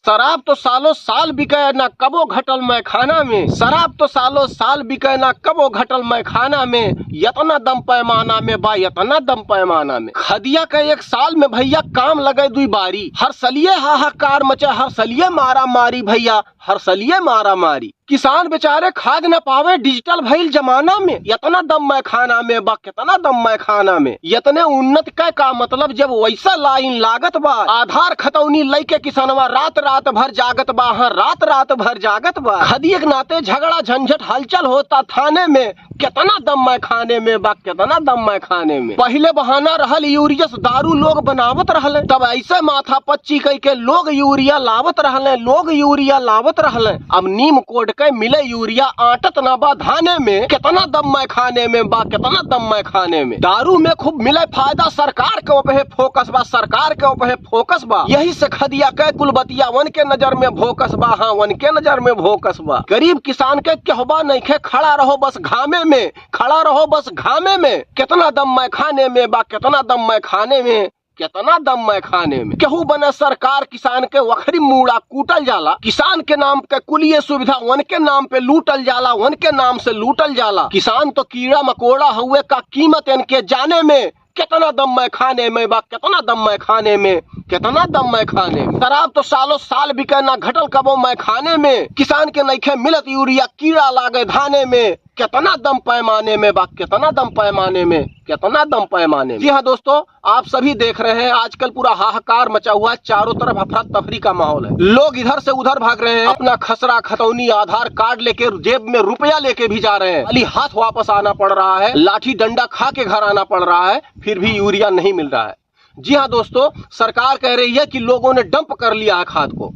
शराब तो सालों साल बिके ना कबो घटल मैखाना में, शराब तो सालों साल बिके ना कबो घटल मैखाना में, यतना दम पैमाना में बा यतना दम पैमाना में। खदिया का एक साल में भैया काम लगे दुई बारी, हर सलिए हाहाकार मचे, हर सलिए मारा मारी भैया, हर सलिए मारा मारी। किसान बेचारे खाद न पावे डिजिटल भइल जमाना में, यतना दम मैखाना में बा कितना दम मैखाना में। यतने उन्नत का मतलब जब वैसा लाइन लागत बा, आधार खतौनी लइके किसानवा रात रात भर जागत बा, हाँ रात रात भर जागत बा। खदिए के नाते झगड़ा झंझट हलचल होता थाने में, कितना दम मैखाने में बा कितना दम मैखाने में। पहले बहाना रहल यूरिया से दारू लोग बनावत रहले, तब ऐसे माथा पच्ची कई के लोग यूरिया लावत रहले, लोग यूरिया लावत रहले। अब नीम कोड के मिले यूरिया आटत ना बा धाने में, कितना दम मैखाने में बा कितना दम मैखाने में। दारू में खूब मिले फायदा, सरकार के ऊपर फोकस बा, सरकार के ऊपर फोकस बा। यही से खदिया के कुलबतिया वन के नजर में भोकस बा, हाँ वन के नजर में भोकस बा। गरीब किसान के कहबा नहीं खे, खड़ा रहो बस घामे में, खड़ा रहो बस घामे में। कितना दम मैखाने में बा कितना दम मैखाने में, कितना दम मैखाने में। केहू बने सरकार किसान के वखरी मूड़ा कूटल जाला, किसान के नाम के कुलिये सुविधा वन के नाम पे लूटल जाला, वन के नाम से लूटल जाला। किसान तो कीड़ा मकोड़ा हुए का कीमत इनके जाने में, कितना दम मैखाने में बा कितना दम मैखाने में, कितना दम मैखाने में। शराब तो सालों साल बिके ना घटल कबो मैखाने में, किसान के नइखे मिलत यूरिया कीड़ा लागे धाने में, कितना दम पैमाने में बा कितना दम पैमाने में, कितना दम पैमाने में। जी हाँ दोस्तों, आप सभी देख रहे हैं आजकल पूरा हाहाकार मचा हुआ है, चारों तरफ अफरा तफरी का माहौल है। लोग इधर से उधर भाग रहे हैं, अपना खसरा खतौनी आधार कार्ड लेके जेब में रुपया लेके भी जा रहे हैं। खाली हाथ वापस आना पड़ रहा है, लाठी डंडा खा के घर आना पड़ रहा है, फिर भी यूरिया नहीं मिल रहा है। जी हाँ दोस्तों, सरकार कह रही है कि लोगों ने डंप कर लिया है खाद को,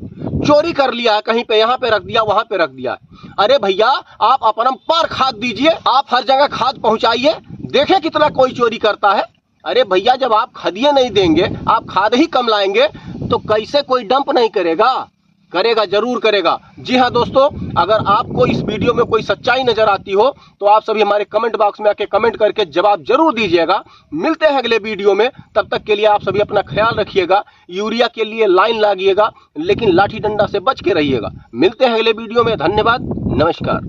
चोरी कर लिया है, कहीं पे यहाँ पे रख दिया वहां पे रख दिया। अरे भैया आप अपरंपार खाद दीजिए, आप हर जगह खाद पहुंचाइए, देखें कितना कोई चोरी करता है। अरे भैया जब आप खदिए नहीं देंगे, आप खाद ही कम लाएंगे, तो कैसे कोई डंप नहीं करेगा? करेगा, जरूर करेगा। जी हाँ दोस्तों, अगर आपको इस वीडियो में कोई सच्चाई नजर आती हो तो आप सभी हमारे कमेंट बॉक्स में आके कमेंट करके जवाब जरूर दीजिएगा। मिलते हैं अगले वीडियो में, तब तक के लिए आप सभी अपना ख्याल रखिएगा, यूरिया के लिए लाइन लागिएगा, लेकिन लाठी डंडा से बच के रहिएगा। मिलते हैं अगले वीडियो में, धन्यवाद, नमस्कार।